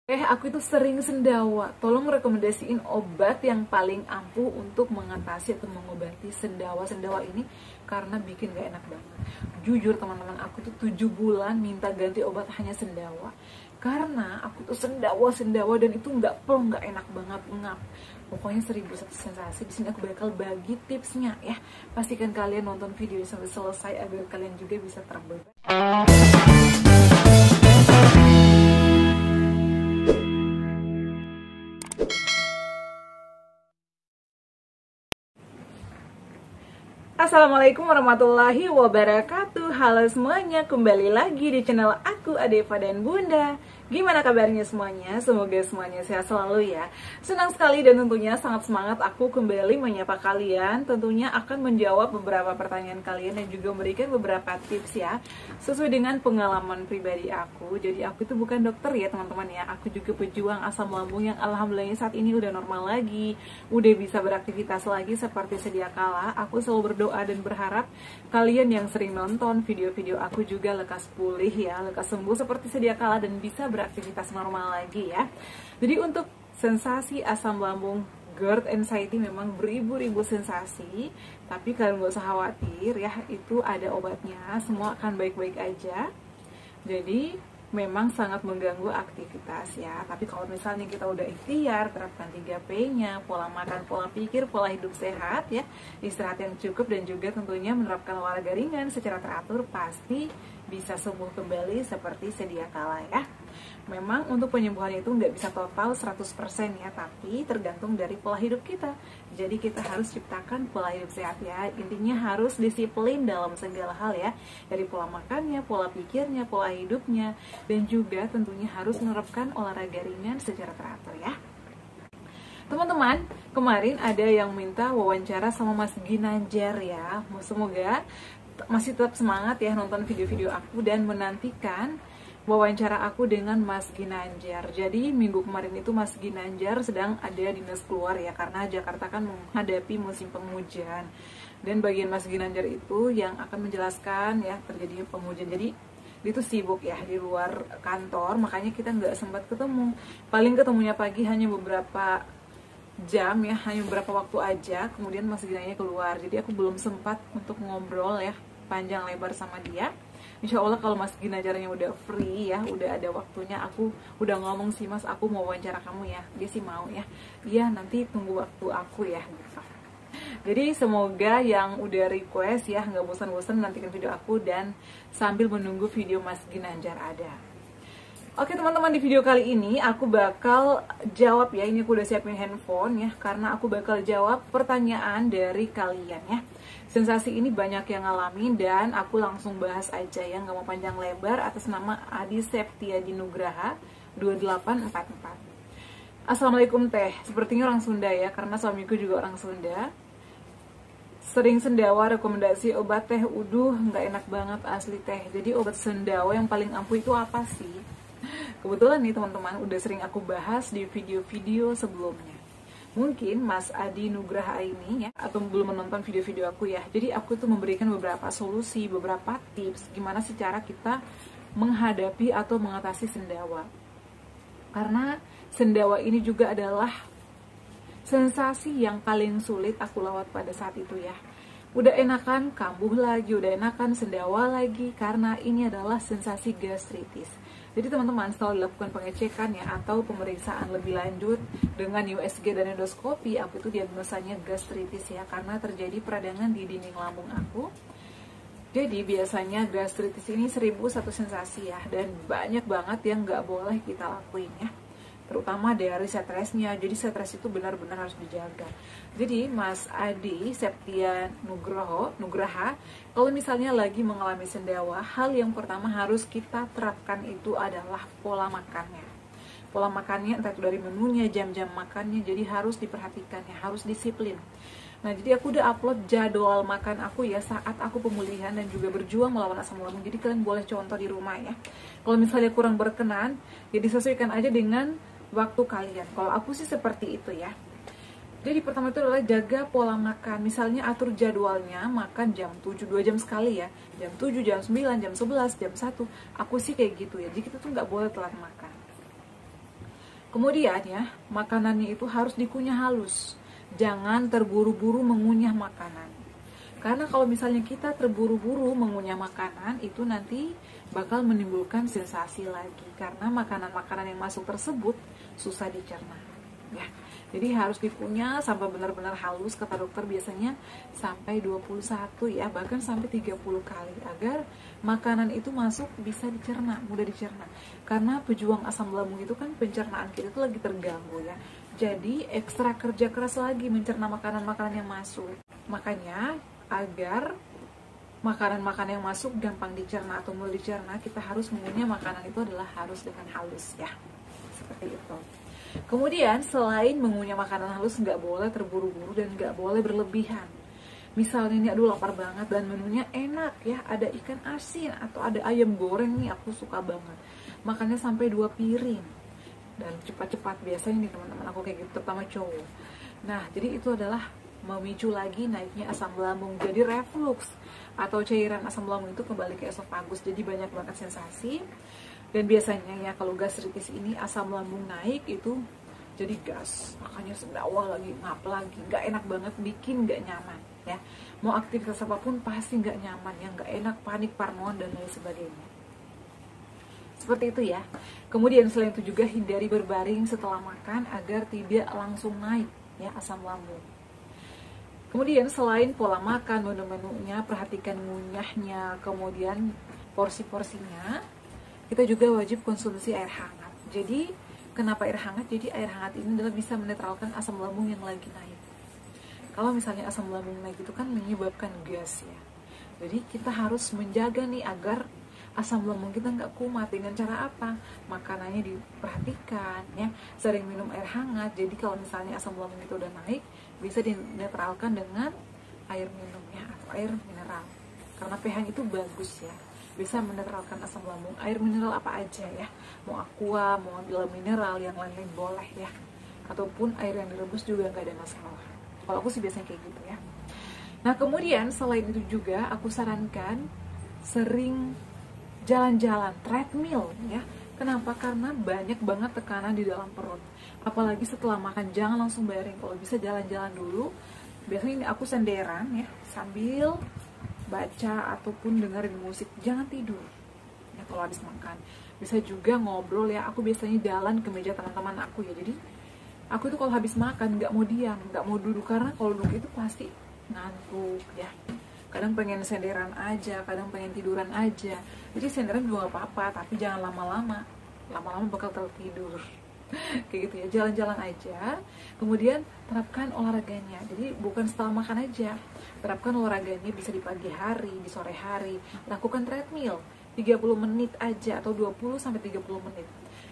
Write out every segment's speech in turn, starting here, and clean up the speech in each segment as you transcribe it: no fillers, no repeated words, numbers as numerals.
Aku itu sering sendawa. Tolong rekomendasiin obat yang paling ampuh untuk mengatasi atau mengobati sendawa ini karena bikin gak enak banget. Jujur teman-teman, aku tuh 7 bulan minta ganti obat hanya sendawa. Karena aku tuh sendawa dan itu nggak plong, nggak enak banget, ngap. Pokoknya 1001 sensasi. Di sini aku bakal bagi tipsnya ya. Pastikan kalian nonton video sampai selesai agar kalian juga bisa terbebas. Assalamualaikum warahmatullahi wabarakatuh. Halo semuanya, kembali lagi di channel aku, Adeva dan Bunda. Gimana kabarnya semuanya? Semoga semuanya sehat selalu ya. Senang sekali dan tentunya sangat semangat aku kembali menyapa kalian. Tentunya akan menjawab beberapa pertanyaan kalian dan juga memberikan beberapa tips ya, sesuai dengan pengalaman pribadi aku. Jadi aku itu bukan dokter ya teman-teman ya. Aku juga pejuang asam lambung yang alhamdulillah saat ini udah normal lagi, udah bisa beraktivitas lagi seperti sedia kala. Aku selalu berdoa dan berharap kalian yang sering nonton video-video aku juga lekas pulih ya, lekas sembuh seperti sedia kala dan bisa beraktivitas normal lagi ya. Jadi untuk sensasi asam lambung GERD anxiety memang beribu-ribu sensasi, tapi kalian gak usah khawatir ya, itu ada obatnya, semua akan baik-baik aja. Jadi memang sangat mengganggu aktivitas ya, tapi kalau misalnya kita udah ikhtiar, terapkan 3P-nya, pola makan, pola pikir, pola hidup sehat ya, istirahat yang cukup dan juga tentunya menerapkan olahraga ringan secara teratur, pasti bisa sembuh kembali seperti sedia kala ya. Memang untuk penyembuhan itu nggak bisa total 100% ya, tapi tergantung dari pola hidup kita. Jadi kita harus ciptakan pola hidup sehat ya. Intinya harus disiplin dalam segala hal ya. Dari pola makannya, pola pikirnya, pola hidupnya, dan juga tentunya harus menerapkan olahraga ringan secara teratur ya. Teman-teman, kemarin ada yang minta wawancara sama Mas Ginanjar ya. Semoga masih tetap semangat ya nonton video-video aku dan menantikan wawancara aku dengan Mas Ginanjar. Jadi minggu kemarin itu Mas Ginanjar sedang ada dinas keluar ya, karena Jakarta kan menghadapi musim penghujan. Dan bagian Mas Ginanjar itu yang akan menjelaskan ya terjadinya penghujan. Jadi itu sibuk ya di luar kantor, makanya kita nggak sempat ketemu. Paling ketemunya pagi hanya beberapa jam ya, hanya beberapa waktu aja. Kemudian Mas Ginanjar keluar, jadi aku belum sempat untuk ngobrol ya panjang lebar sama dia. Insya Allah kalau Mas Ginanjarnya udah free ya, udah ada waktunya, aku udah ngomong sih, Mas aku mau wawancara kamu ya. Dia sih mau ya. Iya, nanti tunggu waktu aku ya gitu. Jadi semoga yang udah request ya nggak bosan-bosan nantikan video aku dan sambil menunggu video Mas Ginanjar ada. Oke teman-teman, di video kali ini aku bakal jawab ya, ini aku udah siapin handphone ya, karena aku bakal jawab pertanyaan dari kalian ya. Sensasi ini banyak yang ngalamin dan aku langsung bahas aja ya, nggak mau panjang lebar. Atas nama Adi Septiadi Nugraha 2844. Assalamualaikum Teh, sepertinya orang Sunda ya, karena suamiku juga orang Sunda. Sering sendawa, rekomendasi obat teh uduh, nggak enak banget asli Teh. Jadi obat sendawa yang paling ampuh itu apa sih? Kebetulan nih teman-teman, udah sering aku bahas di video-video sebelumnya. Mungkin Mas Adi Nugraha ini ya, atau belum menonton video-video aku ya. Jadi aku tuh memberikan beberapa solusi, beberapa tips gimana sih cara kita menghadapi atau mengatasi sendawa. Karena sendawa ini juga adalah sensasi yang paling sulit aku lewat pada saat itu ya. Udah enakan kambuh lagi, udah enakan sendawa lagi, karena ini adalah sensasi gastritis. Jadi teman-teman selalu dilakukan pengecekan ya, atau pemeriksaan lebih lanjut dengan USG dan endoskopi. Aku itu diagnosanya gastritis ya, karena terjadi peradangan di dinding lambung aku. Jadi biasanya gastritis ini 1001 sensasi ya, dan banyak banget yang nggak boleh kita lakuin ya, terutama dari stresnya. Jadi stres itu benar-benar harus dijaga. Jadi Mas Adi Septia Nugraha, kalau misalnya lagi mengalami sendawa, hal yang pertama harus kita terapkan itu adalah pola makannya. Pola makannya entah itu dari menunya, jam-jam makannya, jadi harus diperhatikan ya, harus disiplin. Nah, jadi aku udah upload jadwal makan aku ya saat aku pemulihan dan juga berjuang melawan asam lambung. Jadi kalian boleh contoh di rumah ya. Kalau misalnya kurang berkenan, ya disesuaikan aja dengan waktu kalian. Kalau aku sih seperti itu ya. Jadi pertama itu adalah jaga pola makan. Misalnya atur jadwalnya makan jam 7, 2 jam sekali ya. Jam 7, jam 9, jam 11, jam 1. Aku sih kayak gitu ya. Jadi kita tuh nggak boleh telat makan. Kemudian ya, makanannya itu harus dikunyah halus. Jangan terburu-buru mengunyah makanan. Karena kalau misalnya kita terburu-buru mengunyah makanan, itu nanti bakal menimbulkan sensasi lagi. Karena makanan-makanan yang masuk tersebut susah dicerna. Ya. Jadi harus dikunyah sampai benar-benar halus, kata dokter biasanya sampai 21 ya, bahkan sampai 30 kali agar makanan itu masuk bisa dicerna, mudah dicerna. Karena pejuang asam lambung itu kan pencernaan kita itu lagi terganggu ya. Jadi ekstra kerja keras lagi mencerna makanan-makanan yang masuk. Makanya agar makanan-makanan yang masuk gampang dicerna atau mudah dicerna, kita harus mengunyah makanan itu adalah harus dengan halus ya. Seperti itu. Kemudian selain mengunyah makanan halus, nggak boleh terburu-buru dan nggak boleh berlebihan. Misalnya ini aduh lapar banget dan menunya enak ya, ada ikan asin atau ada ayam goreng nih, aku suka banget. Makannya sampai 2 piring dan cepat-cepat, biasanya nih teman-teman aku kayak gitu, terutama cowok. Nah jadi itu adalah memicu lagi naiknya asam lambung, jadi reflux atau cairan asam lambung itu kembali ke esofagus, jadi banyak banget sensasi. Dan biasanya ya kalau gastritis ini asam lambung naik itu jadi gas, makanya sendawa lagi, ngap lagi, nggak enak banget, bikin nggak nyaman ya. Mau aktivitas apapun pasti nggak nyaman, yang nggak enak, panik, parnoan dan lain sebagainya. Seperti itu ya. Kemudian selain itu juga hindari berbaring setelah makan agar tidak langsung naik ya asam lambung. Kemudian selain pola makan, menu-menunya, perhatikan ngunyahnya, kemudian porsi-porsinya, kita juga wajib konsumsi air hangat. Jadi kenapa air hangat? Jadi air hangat ini adalah bisa menetralkan asam lambung yang lagi naik. Kalau misalnya asam lambung naik itu kan menyebabkan gas ya. Jadi kita harus menjaga nih agar asam lambung kita nggak kumat. Dengan cara apa? Makanannya diperhatikan ya, sering minum air hangat. Jadi kalau misalnya asam lambung itu udah naik, bisa dinetralkan dengan air minum ya, atau air mineral. Karena pH itu bagus ya, bisa menetralkan asam lambung. Air mineral apa aja ya, mau aqua, mau gula mineral, yang lain-lain boleh ya, ataupun air yang direbus juga nggak ada masalah. Kalau aku sih biasanya kayak gitu ya. Nah kemudian selain itu juga aku sarankan sering jalan-jalan, treadmill ya. Kenapa? Karena banyak banget tekanan di dalam perut. Apalagi setelah makan, jangan langsung baring. Kalau bisa jalan-jalan dulu. Biasanya ini aku senderan ya, sambil baca ataupun dengerin musik. Jangan tidur ya kalau habis makan. Bisa juga ngobrol ya. Aku biasanya jalan ke meja teman-teman aku ya. Jadi aku itu kalau habis makan nggak mau diam, nggak mau duduk, karena kalau duduk itu pasti ngantuk ya. Kadang pengen senderan aja, kadang pengen tiduran aja. Jadi senderan juga gak apa-apa, tapi jangan lama-lama. Lama-lama bakal tertidur. Kayak gitu ya, jalan-jalan aja. Kemudian terapkan olahraganya. Jadi bukan setelah makan aja. Terapkan olahraganya bisa di pagi hari, di sore hari. Lakukan treadmill 30 menit aja atau 20 sampai 30 menit.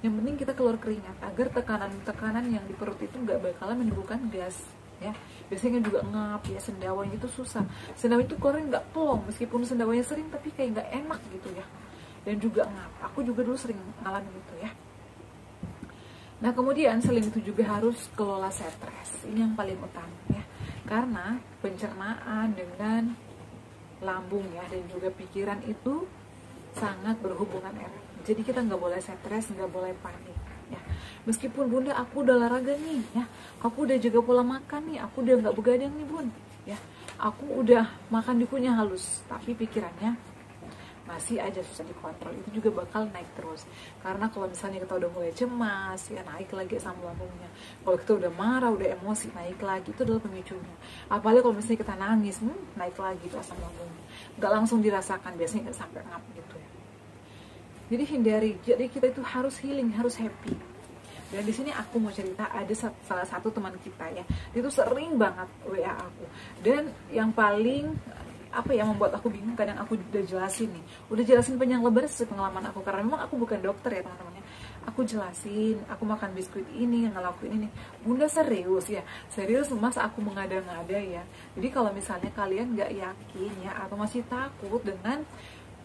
Yang penting kita keluar keringat agar tekanan-tekanan yang di perut itu nggak bakalan menimbulkan gas ya. Biasanya juga ngap ya, sendawanya itu susah. Sendawa itu keluarin nggak plong, meskipun sendawanya sering tapi kayak nggak enak gitu ya. Dan juga ngap. Aku juga dulu sering ngalamin itu ya. Nah kemudian selain itu juga harus kelola stres. Ini yang paling utama ya. Karena pencernaan dengan lambung ya dan juga pikiran itu sangat berhubungan erat. Jadi kita nggak boleh stres, nggak boleh panik ya. Meskipun bunda aku udah olahraga nih ya, aku udah jaga pola makan nih, aku udah nggak begadang nih bun ya, aku udah makan dikunyah halus, tapi pikirannya masih aja susah dikontrol. Itu juga bakal naik terus. Karena kalau misalnya kita udah mulai cemas ya, naik lagi asam lambungnya. Kalau kita udah marah, udah emosi, naik lagi. Itu adalah pemicunya. Apalagi kalau misalnya kita nangis, naik lagi tuh asam lambungnya. Nggak langsung dirasakan, biasanya nggak sampai ngap gitu ya. Jadi hindari. Jadi kita itu harus healing, harus happy. Dan di sini aku mau cerita, ada salah satu teman kita ya, dia tuh sering banget WA aku. Dan yang paling apa ya membuat aku bingung, kadang aku udah jelasin nih, udah jelasin panjang lebar sesuai pengalaman aku, karena memang aku bukan dokter ya teman-teman ya. Aku jelasin, aku makan biskuit ini, ngelakuin ini. Bunda serius ya, serius mas, aku mengada-ngada ya. Jadi kalau misalnya kalian nggak yakin ya, atau masih takut dengan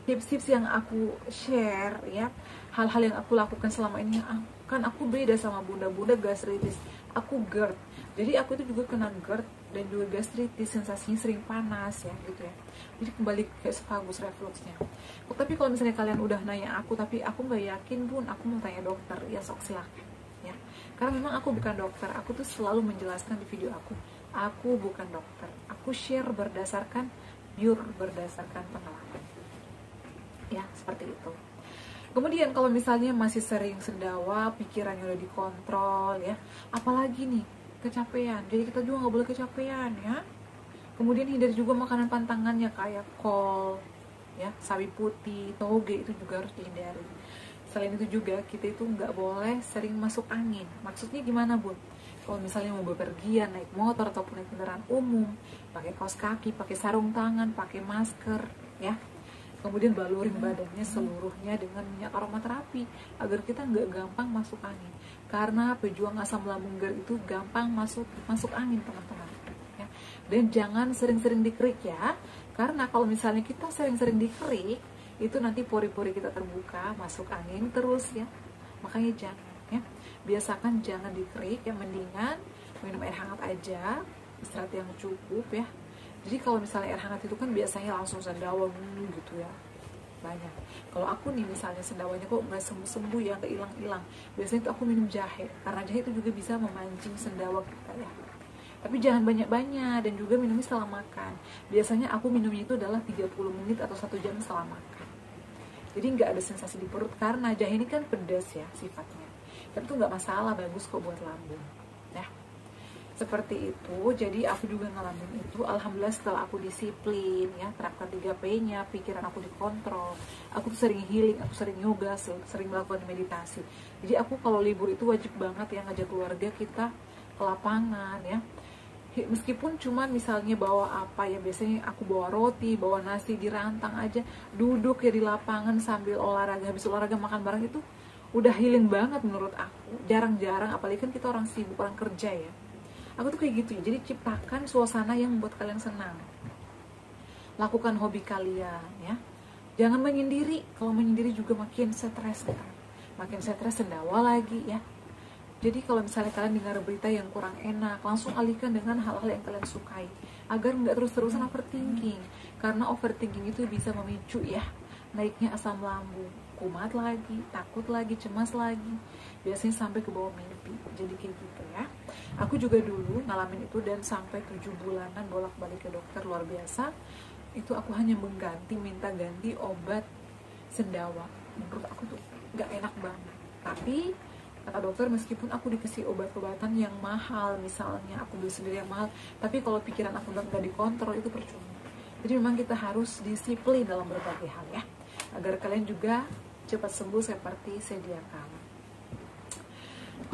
tips-tips yang aku share ya, hal-hal yang aku lakukan selama ini, kan aku beda sama bunda gastritis, aku GERD. Jadi aku itu juga kena GERD dan juga gastritis, sensasinya sering panas ya gitu ya. Jadi kembali ke esophagus refluxnya. Tapi kalau misalnya kalian udah nanya aku tapi aku nggak yakin bun, aku mau tanya dokter, ya sok silakan ya. Karena memang aku bukan dokter, aku tuh selalu menjelaskan di video aku bukan dokter, aku share berdasarkan pengalaman. Ya, seperti itu. Kemudian kalau misalnya masih sering sendawa, pikirannya udah dikontrol ya, apalagi nih kecapean, jadi kita juga nggak boleh kecapean ya. Kemudian hindari juga makanan pantangannya kayak kol ya, sawi putih, toge, itu juga harus dihindari. Selain itu juga kita itu nggak boleh sering masuk angin. Maksudnya gimana, Bun? Kalau misalnya mau bepergian naik motor ataupun naik kendaraan umum, pakai kaos kaki, pakai sarung tangan, pakai masker ya. Kemudian balurin badannya seluruhnya dengan minyak aromaterapi agar kita nggak gampang masuk angin. Karena pejuang asam lambung GERD itu gampang masuk angin, teman-teman. Ya. Dan jangan sering-sering dikerik ya. Karena kalau misalnya kita sering-sering dikerik, itu nanti pori-pori kita terbuka, masuk angin terus ya. Makanya jangan ya. Biasakan jangan dikerik, yang mendingan minum air hangat aja, istirahat yang cukup ya. Jadi kalau misalnya air hangat itu kan biasanya langsung sendawa gitu ya, banyak. Kalau aku nih misalnya sendawanya kok nggak sembuh ya, nggak hilang-hilang, biasanya itu aku minum jahe, karena jahe itu juga bisa memancing sendawa kita ya. Tapi jangan banyak-banyak, dan juga minumnya setelah makan. Biasanya aku minumnya itu adalah 30 menit atau 1 jam setelah makan. Jadi nggak ada sensasi di perut, karena jahe ini kan pedas ya sifatnya. Tapi itu nggak masalah, bagus kok buat lambung ya. Seperti itu. Jadi aku juga ngalamin itu. Alhamdulillah setelah aku disiplin ya, terapkan 3P-nya, pikiran aku dikontrol, aku tuh sering healing, aku sering yoga, sering melakukan meditasi. Jadi aku kalau libur itu wajib banget ya ngajak keluarga kita ke lapangan ya. Meskipun cuma misalnya bawa apa ya, biasanya aku bawa roti, bawa nasi, dirantang aja, duduk ya di lapangan sambil olahraga, habis olahraga makan bareng, itu udah healing banget menurut aku. Jarang-jarang, apalagi kan kita orang sibuk, orang kerja ya. Aku tuh kayak gitu ya, jadi ciptakan suasana yang membuat kalian senang. Lakukan hobi kalian ya. Jangan menyendiri, kalau menyendiri juga makin stres kan. Makin stres, sendawa lagi ya. Jadi kalau misalnya kalian dengar berita yang kurang enak, langsung alihkan dengan hal-hal yang kalian sukai, agar nggak terus-terusan overthinking. Karena overthinking itu bisa memicu ya naiknya asam lambung, kumat lagi, takut lagi, cemas lagi, biasanya sampai ke bawah mimpi. Jadi kayak gitu ya. Aku juga dulu ngalamin itu, dan sampai 7 bulanan bolak-balik ke dokter, luar biasa. Itu aku hanya minta ganti obat sendawa. Menurut aku tuh gak enak banget. Tapi kata dokter, meskipun aku dikasih obat-obatan yang mahal, misalnya aku beli sendiri yang mahal, tapi kalau pikiran aku gak dikontrol, itu percuma. Jadi memang kita harus disiplin dalam berbagai hal ya, agar kalian juga cepat sembuh seperti sedia kala.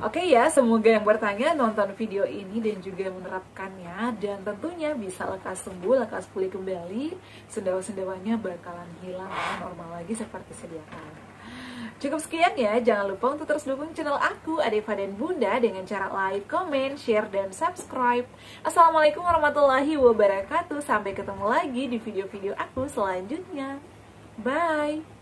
Oke ya, semoga yang bertanya nonton video ini dan juga menerapkannya, dan tentunya bisa lekas sembuh, lekas pulih kembali, sendawa-sendawanya bakalan hilang dan normal lagi seperti sedia kala. Cukup sekian ya, jangan lupa untuk terus dukung channel aku, Adeva dan Bunda, dengan cara like, comment, share, dan subscribe. Assalamualaikum warahmatullahi wabarakatuh, sampai ketemu lagi di video-video aku selanjutnya. Bye!